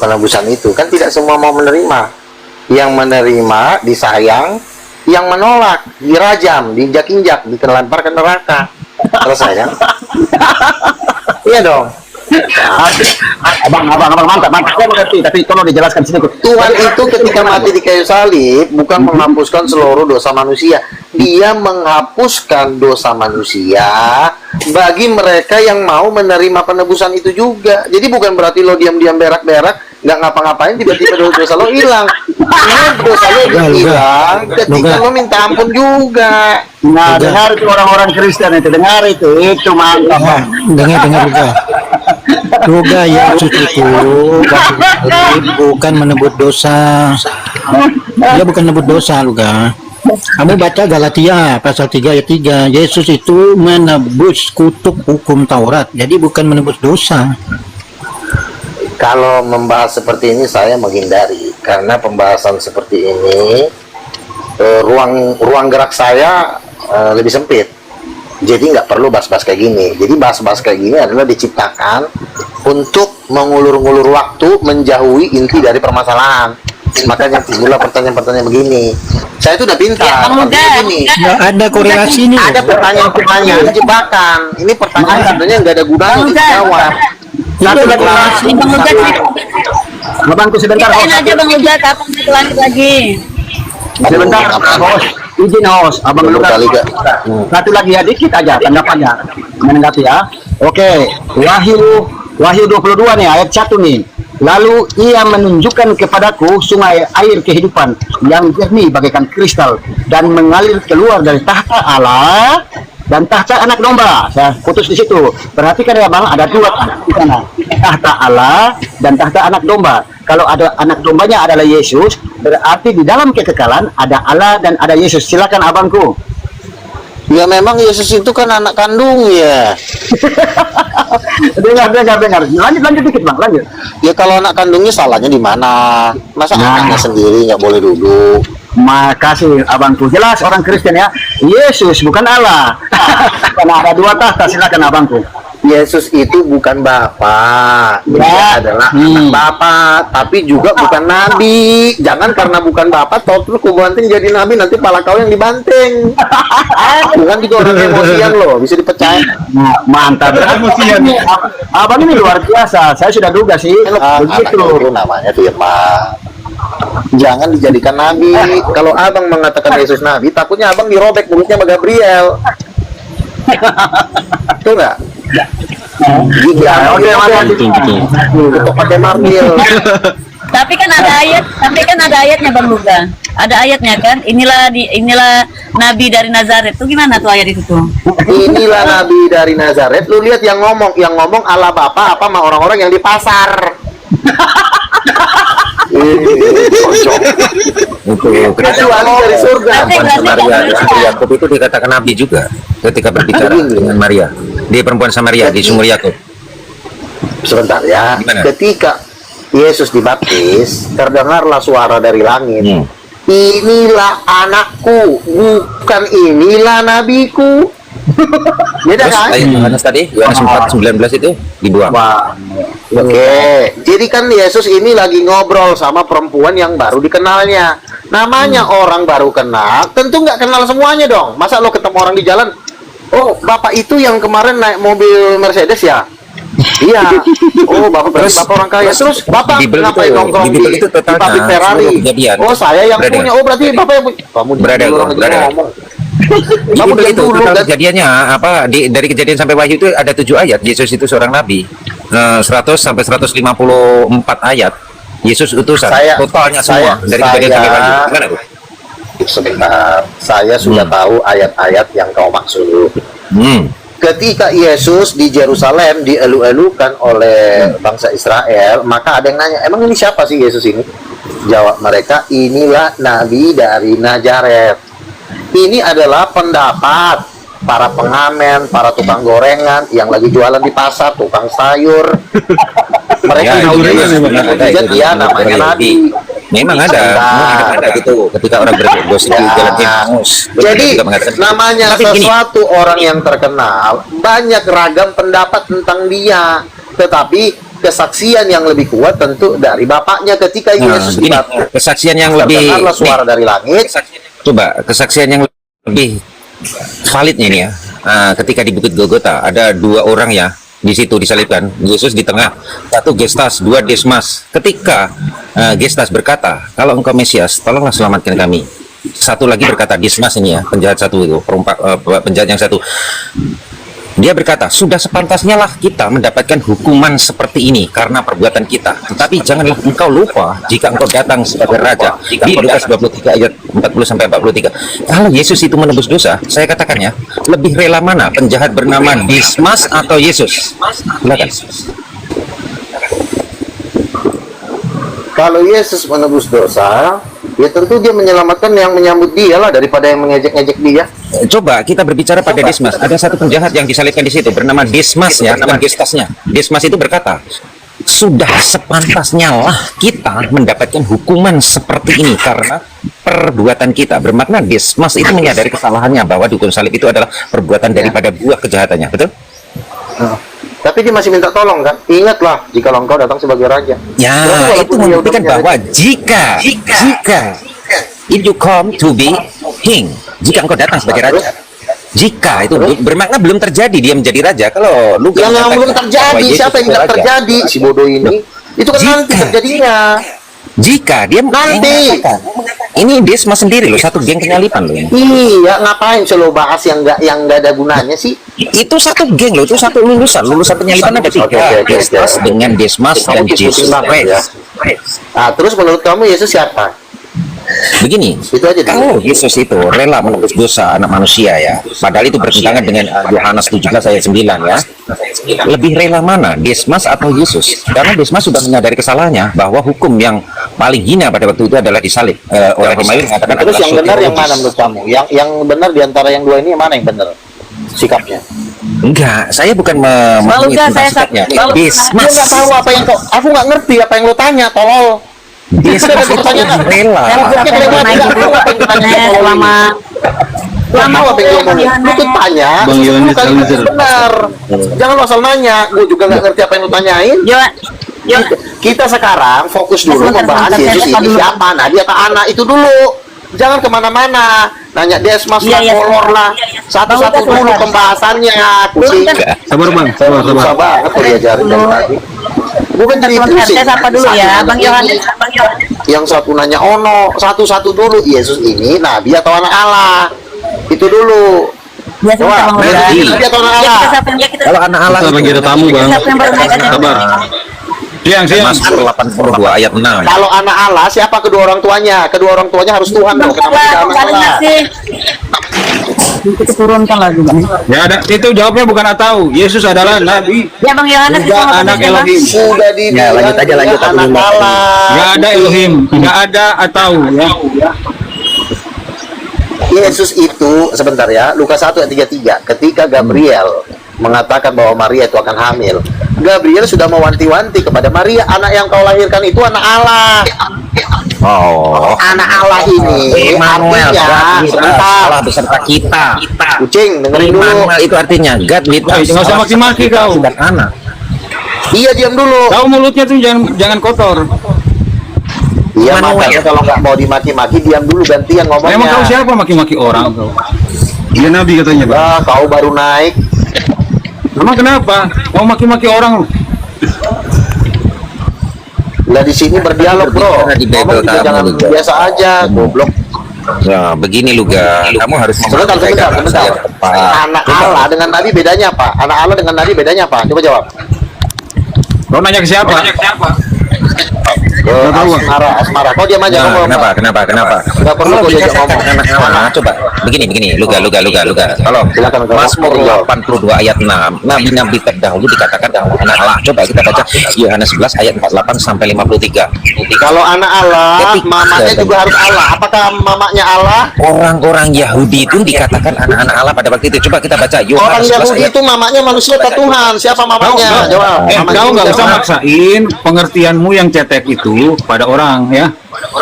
penebusan itu? Kan tidak semua mau menerima. Yang menerima disayang, yang menolak dirajam, diinjak-injak, dilempar ke neraka. Selesai kan? Iya dong. Abang mantap. Saya mengerti, tapi tolong dijelaskan sedikit. Tuhan itu ketika mati di kayu salib bukan menghapuskan seluruh dosa manusia. Dia menghapuskan dosa manusia bagi mereka yang mau menerima penebusan itu juga. Jadi bukan berarti lo diam-diam berak-berak, nggak ngapa-ngapain, tiba-tiba dosa lo hilang. Ini dosa lo hilang ketika lo minta ampun juga. Nah, dengar itu orang-orang Kristen itu, dengar itu mantap. Dengar Luga, Yesus itu bukan menebus dosa. Dia bukan menebus dosa, Luga. Kamu baca Galatia pasal 3 ayat 3. Yesus itu menebus kutuk hukum Taurat. Jadi bukan menebus dosa. Kalau membahas seperti ini saya menghindari, karena pembahasan seperti ini ruang gerak saya lebih sempit. Jadi nggak perlu bahas-bahas kayak gini. Jadi bahas-bahas kayak gini adalah diciptakan untuk mengulur-ngulur waktu, menjauhi inti dari permasalahan. Makanya timbullah pertanyaan-pertanyaan begini. Saya itu udah pintar. Begini. Nggak ada korelasi nih. Ada pertanyaan-pertanyaan jebakan. Ini pertanyaan sebenarnya nggak ada gunanya dijawab. Satu korelasi. Abangku sebentar. Aja Bang Luga, kapan kita lanjut lagi? Sebentar, host. Izin host, Abang Luga. Satu lagi ya, dikit aja tanggapannya. Menanggapi ya. Oke, Wahyu 22 nih, ayat 1 nih. Lalu ia menunjukkan kepadaku sungai air kehidupan yang jernih bagaikan kristal dan mengalir keluar dari tahta Allah dan tahta anak domba. Saya putus di situ. Perhatikan ya bang, ada dua tahta di sana. Tahta Allah dan tahta anak domba. Kalau ada anak dombanya adalah Yesus, berarti di dalam kekekalan ada Allah dan ada Yesus. Silakan abangku. Ya memang Yesus itu kan anak kandung ya. dengar. Lanjut dikit bang, lanjut. Ya kalau anak kandungnya salahnya di mana? Masa anaknya sendiri nggak boleh duduk? Makasih abangku. Jelas orang Kristen ya. Yesus bukan Allah. Karena ada dua tahta. Silakan abangku. Yesus itu bukan Bapa, dia adalah anak Bapa, tapi juga bukan Nabi. Jangan karena bukan Bapa, terus kau banting jadi Nabi, nanti pala kau yang dibanting. Bukan juga orang emosian loh, bisa dipercaya. Mantap. Abang ini luar biasa. Saya sudah duga sih. Begitu. Itu namanya firman. Jangan dijadikan Nabi. Kalau abang mengatakan Yesus Nabi, takutnya abang dirobek mulutnya sama Gabriel. Itu enggak? Oke, untuk pakai martil. Tapi kan ada ayatnya Bang Luga. Ada ayatnya kan? Inilah nabi dari Nazaret. Itu gimana tuh ayat itu tuh? Inilah nabi dari Nazaret. Lu lihat yang ngomong Allah Bapa apa sama orang-orang yang di pasar. Kecuali dari surga. Maria Yakub itu dikatakan nabi juga ketika berbicara dengan Maria. Dia perempuan Samaria di sumur Yakub. Sebentar ya. Gimana? Ketika Yesus dibaptis, terdengarlah suara dari langit. Inilah anakku, bukan inilah nabiku. Beda kan? Yohanes tadi, Yohanes 4:19 itu dibuang. Oke, jadi kan Yesus ini lagi ngobrol sama perempuan yang baru dikenalnya. Namanya orang baru kenal, tentu nggak kenal semuanya dong. Masa lo ketemu orang di jalan, oh bapak itu yang kemarin naik mobil Mercedes ya? Iya. Oh bapak berarti bapak orang kaya. Terus bapak ngapain nongkrong di pabrik Ferrari? Oh saya yang punya. Oh berarti bapak yang punya. Kamu berada. Kamu itu kejadiannya apa dari kejadian sampai Wahyu itu ada 7 ayat. Yesus itu seorang nabi. 100 sampai 154 ayat. Yesus utusan. Totalnya semua dari kejadian sampai Wahyu. Gimana tuh? Sebentar, saya sudah tahu ayat-ayat yang kau maksud. Ketika Yesus di Yerusalem dielu-elukan oleh bangsa Israel, maka ada yang nanya, emang ini siapa sih Yesus ini? Jawab mereka, inilah nabi dari Nazaret. Ini adalah pendapat para pengamen, para tukang gorengan yang lagi jualan di pasar, tukang sayur. Mereka dia namanya nabi. Memang ada gitu ketika orang bergosip di jalan Emmaus. Jadi namanya sesuatu orang yang terkenal, banyak ragam pendapat tentang dia, tetapi kesaksian yang lebih kuat tentu dari bapaknya ketika Yesus dibaptis. Kesaksian yang lebih suara dari langit. Coba kesaksian yang lebih validnya ini ya. Ketika di Bukit Golgota ada 2 orang ya. Di situ disalibkan, Yesus di tengah, 1 Gestas, 2 Desmas. Ketika Gestas berkata, kalau engkau Mesias, tolonglah selamatkan kami. 1 lagi berkata, Desmas ini ya, penjahat satu itu, penjahat yang satu. Dia berkata, sudah sepantasnya lah kita mendapatkan hukuman seperti ini karena perbuatan kita. Tetapi janganlah engkau lupa jika engkau datang sebagai raja. Di Lukas 23 ayat 40-43. Kalau Yesus itu menebus dosa, saya katakan ya, lebih rela mana penjahat bernama Dismas atau Yesus? Silakan. Kalau Yesus menebus dosa, ya tentu dia menyelamatkan yang menyambut dia lah daripada yang mengejek-ngejek dia. Coba kita berbicara pada Dismas. Ada satu penjahat yang disalibkan di situ bernama Dismas ya, nama Gestasnya. Dismas itu berkata, sudah sepantasnya lah kita mendapatkan hukuman seperti ini karena perbuatan kita. Bermakna Dismas itu menyadari kesalahannya bahwa dukun salib itu adalah perbuatan daripada buah kejahatannya, betul? Tapi dia masih minta tolong kan? Ingatlah jika engkau datang sebagai raja. Ya, itu membuktikan bahwa jika if you come to be king, jika engkau datang sebagai raja, jika itu bermakna belum terjadi dia menjadi raja. Kalau lu yang belum terjadi, siapa yang tidak terjadi? Si bodoh ini. Itu kan nanti terjadinya. Jika dia nanti Ini Desmas sendiri loh, satu geng penyalipan loh. Iya, ngapain selalu bahas yang nggak ada gunanya sih? Itu satu geng loh, itu satu lulusan penyalipan ada 3. Oke. Desmas dengan Desmas dan Jesus Christ. Nah, terus menurut kamu Yesus siapa? Begini, Itu aja dulu. kalau Yesus itu rela menebus dosa anak manusia ya, padahal itu bertentangan dengan Yohanes 17 ayat 9 ya. Lebih rela mana, Desmas atau Yesus? Karena Desmas sudah menyadari kesalahannya bahwa hukum yang paling hina pada waktu itu adalah disalib. Oleh Romawi mengatakan Terus adalah yang benar yang soteriologis. mana menurut kamu? Yang benar di antara yang dua ini mana yang benar sikapnya? Enggak, saya bukan Lalu memahami kan tentang saya sikapnya. lalu- Desmas, Aku nggak tahu apa yang kau, aku nggak ngerti apa yang lo tanya, tolol. Desmas itu rela. Selama Gak tahu apa yang ngomongin. Lu tuh tanya, Bang terus Yohanes lu kali Eliezer. benar. Jangan lo asal nanya. Gue juga nggak ngerti apa yang lu tanyain. Kita sekarang fokus dulu membahas Yesus ini siapa, nabi atau anak itu dulu. Jangan kemana-mana. Nanya Desmas lah, kolor lah. Satu-satu dulu pembahasannya. Kucing. Sabar bang, sabar. Susah banget kalau diajarin dari tadi. Bukan jadi pusing. tes apa dulu ya, Satu Bang nanya Yohanes. ini, yang satu nanya ono, satu-satu dulu. Yesus ini nabi atau anak Allah? Itu dulu. Ya, Wah, sama-sama, Bang. nabi atau anak Allah? Kalau anak Allah Kita lagi ada tamu bang. Siapa yang baru naik aja? Sabar. Siang. Mazmur 82 ayat 6. Kalau anak Allah, siapa kedua orang tuanya? Kedua orang tuanya harus Tuhan dong. Kenapa tidak anak Allah? Kita turunkan lagi, Bang. Ya ada, itu jawabnya bukan atau. Yesus adalah nabi. Ya, Bang Yohanes Juga kita anak ngobrol, Bang. Elohim. Sudah dibilang lanjut aja, lanjut, dia aku anak dulu. Allah. Nggak ada Elohim, nggak ada atau ya. Yesus itu sebentar ya, Lukas 1 ayat 33. Ketika Gabriel mengatakan bahwa Maria itu akan hamil, Gabriel sudah mewanti-wanti kepada Maria, anak yang kau lahirkan itu anak Allah. Oh, Anak Allah ini Emmanuel, artinya sebentar. Allah beserta kita. Kucing, dengerin dulu. Emmanuel itu artinya God with us. Nggak usah maki-maki kau. Dan anak. Iya, diam dulu. Kau mulutnya tuh jangan kotor. Iya, Emmanuel. makanya kalau nggak mau dimaki-maki, diam dulu, gantian ngomongnya. Emang kau siapa maki-maki orang kau? Dia nabi katanya bang. Ah, kau baru naik. Emang kenapa? Mau maki-maki orang? Lah di sini berdialog, bro. Di Bible Ngomong juga kamu jangan juga. biasa aja, goblok. Ya, begini lu ga. Kamu harus Sebentar. mempraktekkan saya tepat. Anak Allah dengan Nabi bedanya apa? Anak Allah dengan Nabi bedanya apa? Coba jawab. Kau nanya ke siapa? Asmara. Kau diam aja. Nah, Kau kenapa? nggak perlu kau diajak ngomong. Anak Allah, coba begini, luga. Tolong, Silakan, kau. Mazmur 82 ayat 6. Nabi-nabi terdahulu dikatakan bahwa anak Allah. Coba kita baca Yohanes 11 ayat 48 sampai 53. Kalau anak Allah, Ketika- mamanya juga harus Allah. Apakah mamanya Allah? Orang-orang Yahudi itu dikatakan anak-anak Allah pada waktu itu. Coba kita baca Orang Yohanes 11 Yahudi ayat. itu mamanya manusia atau Tuhan? Siapa mamanya? Jawab. Mamanya Kau nggak siapa? usah maksain pengertianmu yang cetek itu pada orang ya.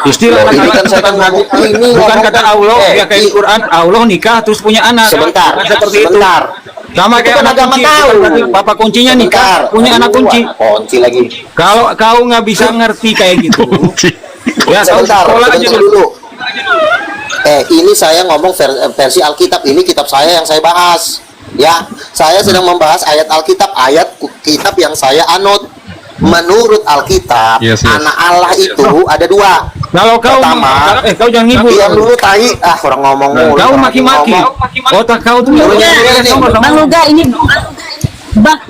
Istilah Loh, ini kan saya kan ngomong ini bukan ngomong kata kan- Allah ya kayak i- Quran Allah nikah terus punya anak. Sebentar, Bukan seperti itu. sebentar. Sama Itu kayak kan anak agama kunci. tahu. Bukan berarti Bapak kuncinya nikah punya anak kunci. Kunci lagi. Kalau kau nggak bisa ngerti kayak gitu, ya kau Sebentar, sekolah aja sebentar dulu. dulu. Ini saya ngomong versi Alkitab, ini kitab saya yang saya bahas. Ya, saya sedang membahas ayat Alkitab, kitab yang saya anut. Menurut Alkitab, Yes. anak Allah itu ada dua. Kalau kau Pertama, kau jangan ngibul. diam dulu tai. Orang ngomong mulu. Kau orang maki-maki. ngomong. Otak kau tuh Luga, Bang Luga ini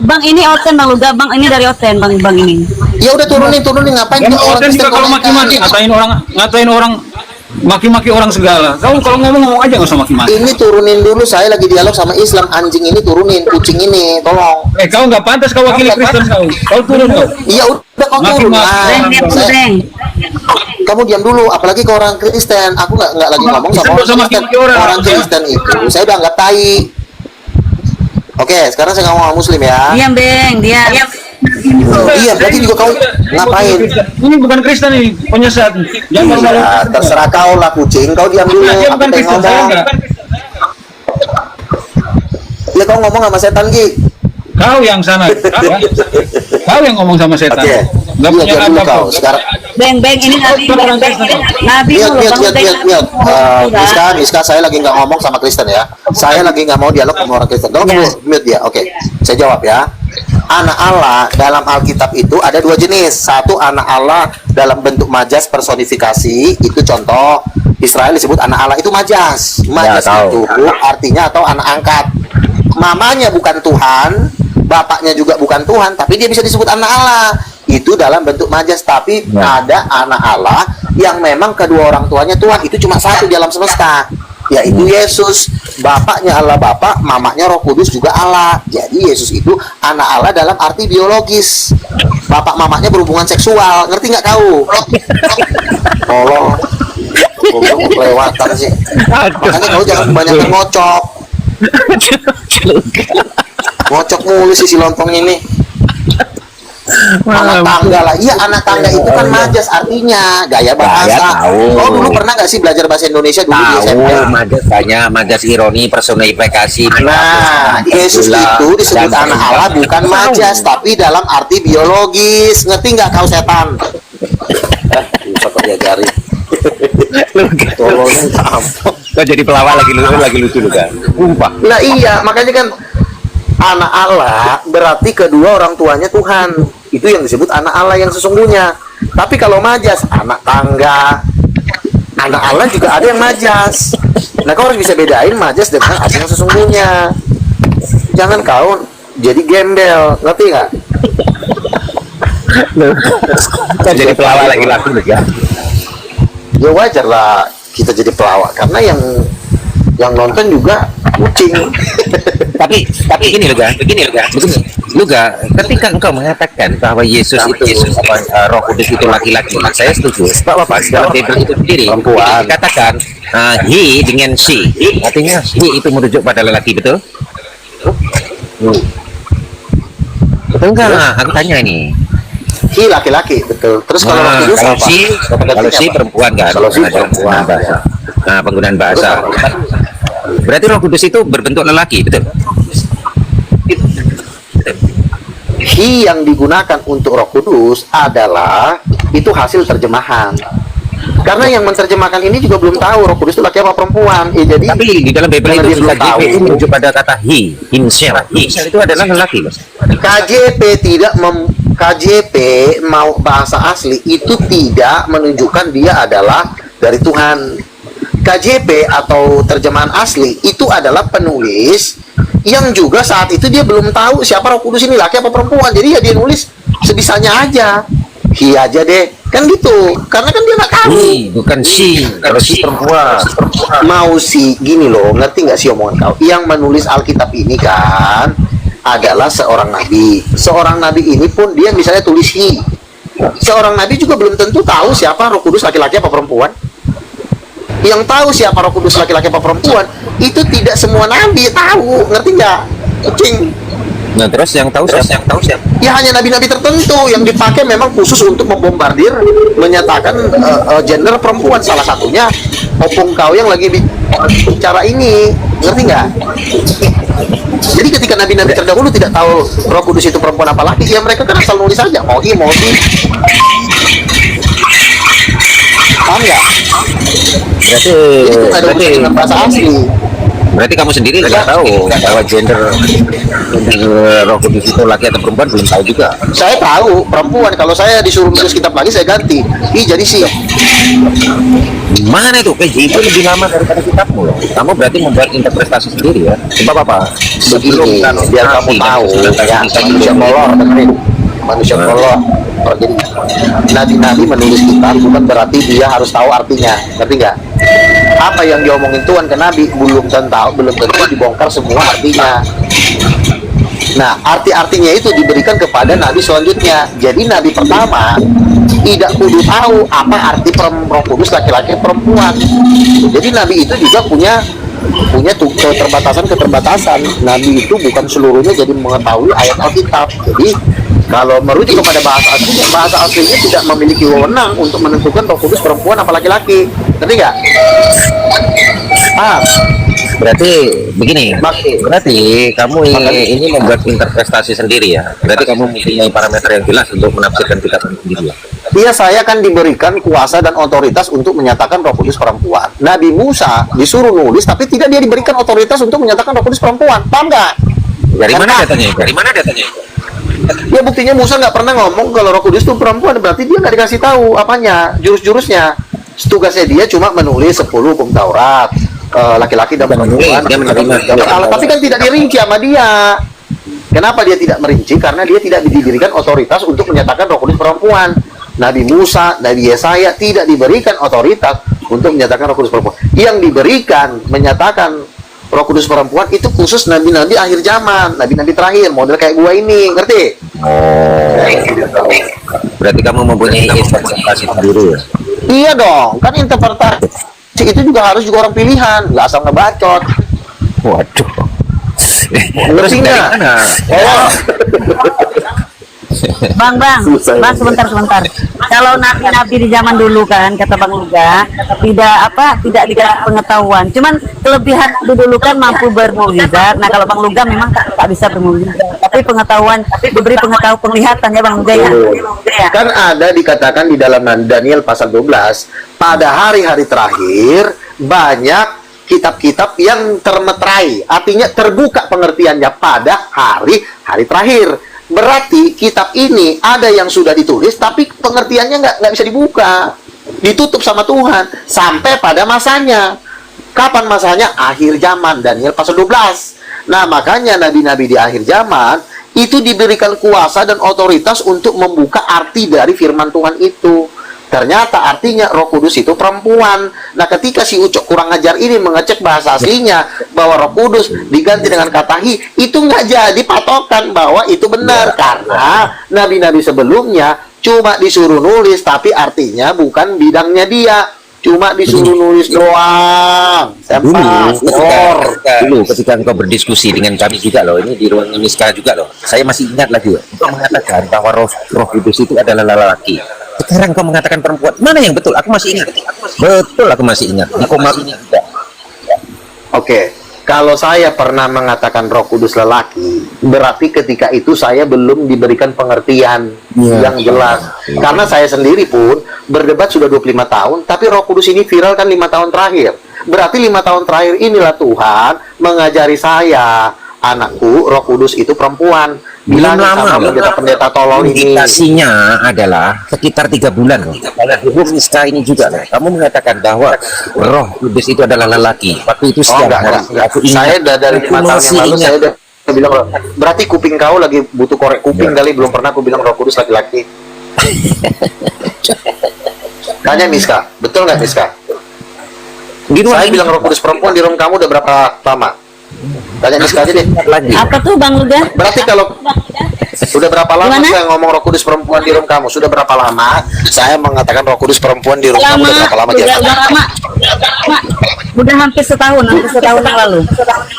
Bang ini Oten Bang Luga, Bang ini dari Oten Bang ini. Ya udah turunin ngapain Emang orang Oden juga Kristen kalau komentar? maki-maki ngatain orang maki-maki orang segala. Kau kalau ngomong aja nggak usah maki-maki. Ini turunin dulu, saya lagi dialog sama Islam. Anjing ini turunin, kucing ini tolong. Kau nggak pantas kau wakili Kristen kau. Kau turun kau. Iya udah kau turun. Maki-maki. Deng, diam dulu, Saya- Deng. kamu diam dulu, apalagi ke orang Kristen. Aku nggak lagi ngomong sama Kristen orang sama Kristen. maki-maki orang, Orang ya. Kristen itu saya udah anggap tai. Oke, sekarang saya ngomong sama Muslim ya. Diam, Beng, diam. Iya, berarti juga kau ngapain? Ini bukan Kristen ini, penyesat. Jangan malu-malu. Iya, terserah kau lah kucing. Kau diam dulu. Dia Aku bukan pengen Kristen, saya ngomong. enggak. Ya kau ngomong sama setan Ki. Kau yang sana. Ya. Kau yang ngomong sama setan. Oke. Nggak Iya, punya diam dulu adab kau. kau. Sekarang Beng ini Nabi Nabi Miut, dulu, Bang Beng. Miska, saya lagi nggak ngomong sama Kristen ya. Saya lagi nggak mau dialog sama orang Kristen. Tolong Ya. mute dia. Oke, saya jawab ya. Anak Allah dalam Alkitab itu ada dua jenis. Satu anak Allah dalam bentuk majas personifikasi, itu contoh Israel disebut anak Allah, itu majas. Majas tahu. itu artinya atau anak angkat. Mamanya bukan Tuhan, bapaknya juga bukan Tuhan, tapi dia bisa disebut anak Allah. Itu dalam bentuk majas. Tapi ada anak Allah yang memang kedua orang tuanya Tuhan. Itu cuma satu di alam semesta, yaitu Yesus. Bapaknya Allah Bapa, mamanya Roh Kudus juga Allah. Jadi Yesus itu anak Allah dalam arti biologis. Bapak mamanya berhubungan seksual, ngerti nggak kau? Tolong, goblok kelewatan sih. Makanya kau jangan kebanyakan ngocok. Ngocok mulu si lontong ini. Anak tangga lah, iya anak tangga itu kan majas artinya, gaya bahasa. Oh dulu pernah nggak sih belajar bahasa Indonesia dulu di SMP? Majas banyak, majas ironi, personifikasi. Nah, Yesus itu disebut anak Allah bukan majas, tapi dalam arti biologis. Ngerti nggak kau setan? Bisa kerja jari. Tolong ampun. Kau jadi pelawak lagi lucu lu kan? Umpah. Nah iya, makanya kan anak Allah berarti kedua orang tuanya Tuhan. Itu yang disebut anak Allah yang sesungguhnya. Tapi kalau majas, anak tangga, anak Allah juga ada yang majas. Nah kau harus bisa bedain majas dengan arti yang sesungguhnya. Jangan kau jadi gembel, ngerti nggak? Jadi pelawak lagi laku ya. Ya wajar lah kita jadi pelawak, karena yang nonton juga kucing. tapi gini loh kan, begini, ketika engkau mengatakan bahwa Yesus itu Roh Kudus itu laki-laki, saya setuju. Bapak dalam Bible itu sendiri dikatakan he dengan she, artinya he itu merujuk pada lelaki, betul? Betul enggak? Aku tanya ini. He laki-laki, betul. Terus kalau Roh Kudus apa? Kalau si perempuan kan? Kalau si perempuan. Penggunaan bahasa. Berarti Roh Kudus itu berbentuk lelaki, betul? He yang digunakan untuk Roh Kudus adalah itu hasil terjemahan. Karena yang menerjemahkan ini juga belum tahu Roh Kudus itu laki apa perempuan. Ya, jadi tapi di dalam Bible itu KJP itu merujuk pada kata he, himself. Himself itu adalah lelaki, Mas. KJP tidak KJP mau bahasa asli itu tidak menunjukkan dia adalah dari Tuhan. KJP atau terjemahan asli itu adalah penulis yang juga saat itu dia belum tahu siapa Roh Kudus ini laki apa perempuan. Jadi ya dia nulis sebisanya aja. Hi aja deh. Kan gitu. Karena kan dia nggak tahu. Bukan si. Kalau si perempuan. Mau si gini loh, ngerti nggak sih omongan kau? Yang menulis Alkitab ini kan adalah seorang nabi. Seorang nabi ini pun dia misalnya tulis hi. Seorang nabi juga belum tentu tahu siapa Roh Kudus laki-laki apa perempuan. Yang tahu siapa Roh Kudus laki-laki apa perempuan itu tidak semua nabi tahu, ngerti nggak? Kucing. Nah terus yang tahu siapa? Ya hanya nabi-nabi tertentu yang dipakai memang khusus untuk membombardir, menyatakan gender perempuan. Salah satunya opung kau yang lagi bicara ini, ngerti nggak? Jadi ketika nabi-nabi terdahulu tidak tahu Roh Kudus itu perempuan apa laki, ya mereka kan asal nulis saja mau i. Paham nggak? Berarti dengan bahasa asli. Berarti kamu sendiri nggak tahu bahwa gender Roh Kudus itu laki atau perempuan, belum tahu juga. Saya tahu perempuan. Kalau saya disuruh menulis kitab lagi saya ganti. Jadi sih. Mana itu? Itu lebih lama daripada kitabmu loh. Kamu berarti membuat interpretasi sendiri ya. Sebab apa? Begini, biar kamu tahu ya, manusia molor, dengerin. Manusia molor. Oh, jadi nabi-nabi menulis kitab bukan berarti dia harus tahu artinya, ngerti nggak? Apa yang diomongin Tuhan ke nabi belum tentu dibongkar semua artinya. Nah, arti-artinya itu diberikan kepada nabi selanjutnya. Jadi nabi pertama tidak kudu tahu apa arti Roh Kudus laki-laki perempuan. Jadi nabi itu juga punya keterbatasan. Nabi itu bukan seluruhnya jadi mengetahui ayat Alkitab. Jadi kalau merujuk kepada bahasa aslinya tidak memiliki wewenang untuk menentukan Roh Kudus perempuan apa laki-laki. Ngerti nggak? Berarti begini. Berarti kamu ini membuat interpretasi sendiri ya. Berarti kamu mempunyai parameter yang jelas untuk menafsirkan kitab sendiri ya. Iya, saya kan diberikan kuasa dan otoritas untuk menyatakan Roh Kudus perempuan. Nabi Musa disuruh nulis, tapi tidak dia diberikan otoritas untuk menyatakan Roh Kudus perempuan. Paham nggak? Dari mana datanya? Ya buktinya Musa nggak pernah ngomong kalau Roh Kudus itu perempuan, berarti dia nggak dikasih tahu apanya, jurus-jurusnya. Tugasnya dia cuma menulis 10 hukum Taurat, laki-laki dan perempuan. Dia menerima. Tapi kan tidak dirinci sama dia. Kenapa dia tidak merinci? Karena dia tidak diberikan otoritas untuk menyatakan Roh Kudus perempuan. Nabi Musa, Nabi Yesaya tidak diberikan otoritas untuk menyatakan Roh Kudus perempuan. Yang diberikan menyatakan Roh Kudus perempuan itu khusus nabi-nabi akhir zaman, nabi-nabi terakhir, model kayak gua ini, ngerti? Berarti kamu mempunyai interpretasi sendiri ya? Iya dong, kan interpretasi itu juga harus juga orang pilihan, nggak asal ngebacot. Waduh. Ngerti nggak? Bang, sebentar. Kalau nabi-nabi di zaman dulu kan, kata Bang Luga, tidak dikasih pengetahuan. Cuman kelebihan dulu kan mampu bermukjizat. Nah, kalau Bang Luga memang tak bisa bermukjizat, tapi pengetahuan, diberi pengetahuan penglihatan ya Bang Luga ya. Kan ada dikatakan di dalam Daniel pasal 12, pada hari-hari terakhir banyak kitab-kitab yang termeterai, artinya terbuka pengertiannya pada hari-hari terakhir. Berarti kitab ini ada yang sudah ditulis tapi pengertiannya nggak bisa dibuka, ditutup sama Tuhan sampai pada masanya. Kapan masanya? Akhir zaman, Daniel pasal 12. Nah, makanya nabi-nabi di akhir zaman itu diberikan kuasa dan otoritas untuk membuka arti dari firman Tuhan itu. Ternyata artinya Roh Kudus itu perempuan. Nah, ketika si Ucok kurang ajar ini mengecek bahasa aslinya bahwa Roh Kudus diganti dengan kata hi, itu nggak jadi patokan bahwa itu benar. Karena nabi-nabi sebelumnya cuma disuruh nulis, tapi artinya bukan bidangnya dia. Cuma disuruh nulis doang. Dulu ketika engkau berdiskusi dengan kami juga loh, ini di ruang Miska juga loh, saya masih ingat lagi, engkau mengatakan bahwa Roh Kudus itu adalah lelaki. Sekarang kau mengatakan perempuan. Mana yang betul? Aku masih ingat. Betul, aku masih ingat. Di koma ini juga. Oke, kalau saya pernah mengatakan Roh Kudus lelaki, berarti ketika itu saya belum diberikan pengertian yang jelas. Karena saya sendiri pun berdebat sudah 25 tahun, tapi Roh Kudus ini viral kan 5 tahun terakhir. Berarti 5 tahun terakhir inilah Tuhan mengajari saya, anakku, Roh Kudus itu perempuan. Belum lama, pendeta tolol ini. Indikasinya adalah sekitar 3 bulan. Kalau hukum Miska ini juga, kamu mengatakan bahwa Roh Kudus itu adalah lelaki. Waktu itu enggak. Saya dari 5 tahun yang lalu saya udah bilang, berarti kuping kau lagi butuh korek kuping kali, belum pernah aku bilang Roh Kudus laki-laki. Tanya Miska, betul nggak Miska? Saya bilang Roh Kudus perempuan di room kamu udah berapa lama? Tanya Miska aja deh. Apa tuh Bang Luga? Berarti kalau sudah berapa lama saya ngomong Roh Kudus perempuan di room kamu? Sudah berapa lama saya mengatakan Roh Kudus perempuan di room kamu? Udah berapa lama? Udah lama. Udah hampir setahun yang lalu.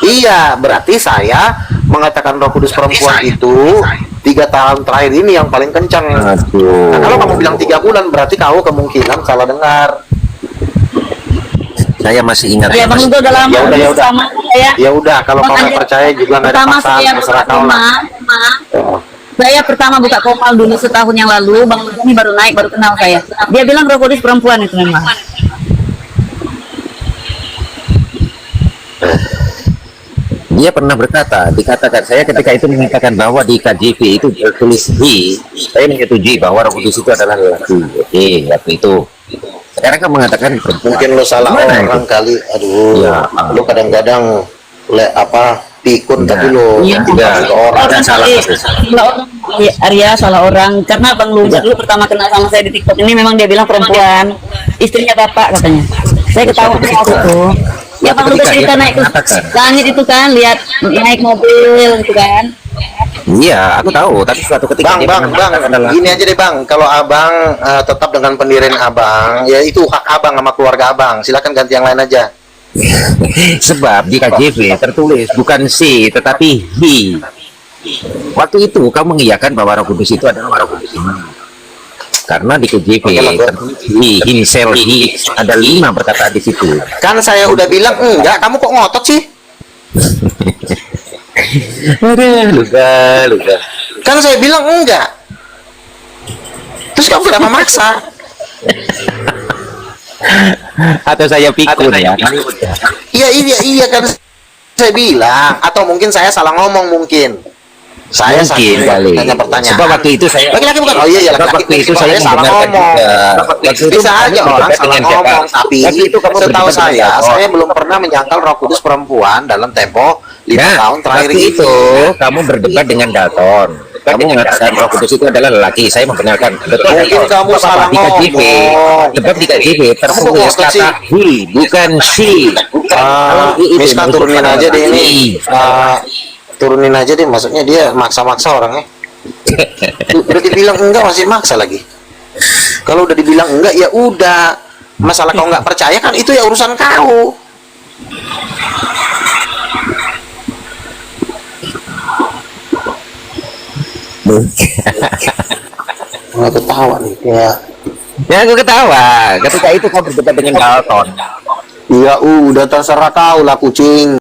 Iya, berarti saya mengatakan Roh Kudus perempuan itu 3 tahun terakhir ini yang paling kencang. Nah, kalau kamu bilang 3 bulan, berarti kau kemungkinan salah dengar. Saya masih ingat. Ya, Bang Luga udah lama. Ya udah. Sama saya. Ya udah, kalau kamu percaya juga nggak ada paksaan, terserah kau lah. Saya pertama buka Komal dulu setahun yang lalu, Bang Luga ini baru naik, baru kenal saya. Dia bilang Roh Kudus perempuan itu memang. Dia pernah dikatakan saya ketika itu mengatakan bahwa di KJV itu tertulis he, saya menyetujui bahwa Roh Kudus itu adalah lelaki. Oke, waktu itu. Sekarang kan mengatakan perempuan. Mungkin lo salah orang kali. Aduh, ya, lo kadang-kadang pikun tapi lo orang salah Arya salah orang karena Bang Luga dulu pertama kenal sama saya di TikTok ini memang dia bilang perempuan, istrinya bapak katanya. Saya ketawa waktu itu. Ya Bang Luga cerita naik ke langit itu kan, lihat naik mobil gitu kan. Iya, aku tahu. Tapi suatu ketika Bang, gini aja deh Bang. Kalau Abang tetap dengan pendirian Abang, ya itu hak Abang sama keluarga Abang. Silakan ganti yang lain aja. Sebab di KJV tertulis bukan si, tetapi he. Waktu itu kamu mengiyakan bahwa Roh Kudus itu adalah Roh Kudus. Karena di KJV tertulis he, himself, he, ada 5 perkataan di situ. Kan saya udah bilang enggak, kamu kok ngotot sih? Luga. Kan saya bilang enggak. Terus kamu kenapa maksa? Atau saya pikun ya? Iya kan saya bilang. Atau mungkin saya salah ngomong mungkin. Saya mungkin saking kali. tanya pertanyaan. Sebab waktu itu saya Laki-laki bukan? Oh iya, ya sebab laki-laki. waktu itu saya salah mendengarkan ngomong. juga. Waktu itu Bisa kamu aja orang berdebat salah dengan siapa? ngomong, tapi Waktu itu kamu setahu berdebat dengan siapa? saya belum pernah menyangkal Roh Kudus perempuan dalam tempo 5 Nah, tahun terakhir waktu ini. itu kamu berdebat dengan Dalton. Kamu mengatakan Roh Kudus itu adalah lelaki. Saya membenarkan. Betul. Mungkin Dalton. kamu Sebab salah di KJP, ngomong. sebab di KJP tertulis Kamu kok kata he, bukan she. Kalau he itu Miska merujuk turunin pada aja deh ini. lelaki. Turunin aja deh, maksudnya dia maksa-maksa orangnya. Udah dibilang enggak masih maksa lagi. Kalau udah dibilang enggak ya udah. Masalah kau nggak percaya kan itu ya urusan kau. Aku ketawa nih kayak. Ya aku ketawa. Ketika itu kau berdebat dengan Dalton. Ya udah terserah kau lah kucing.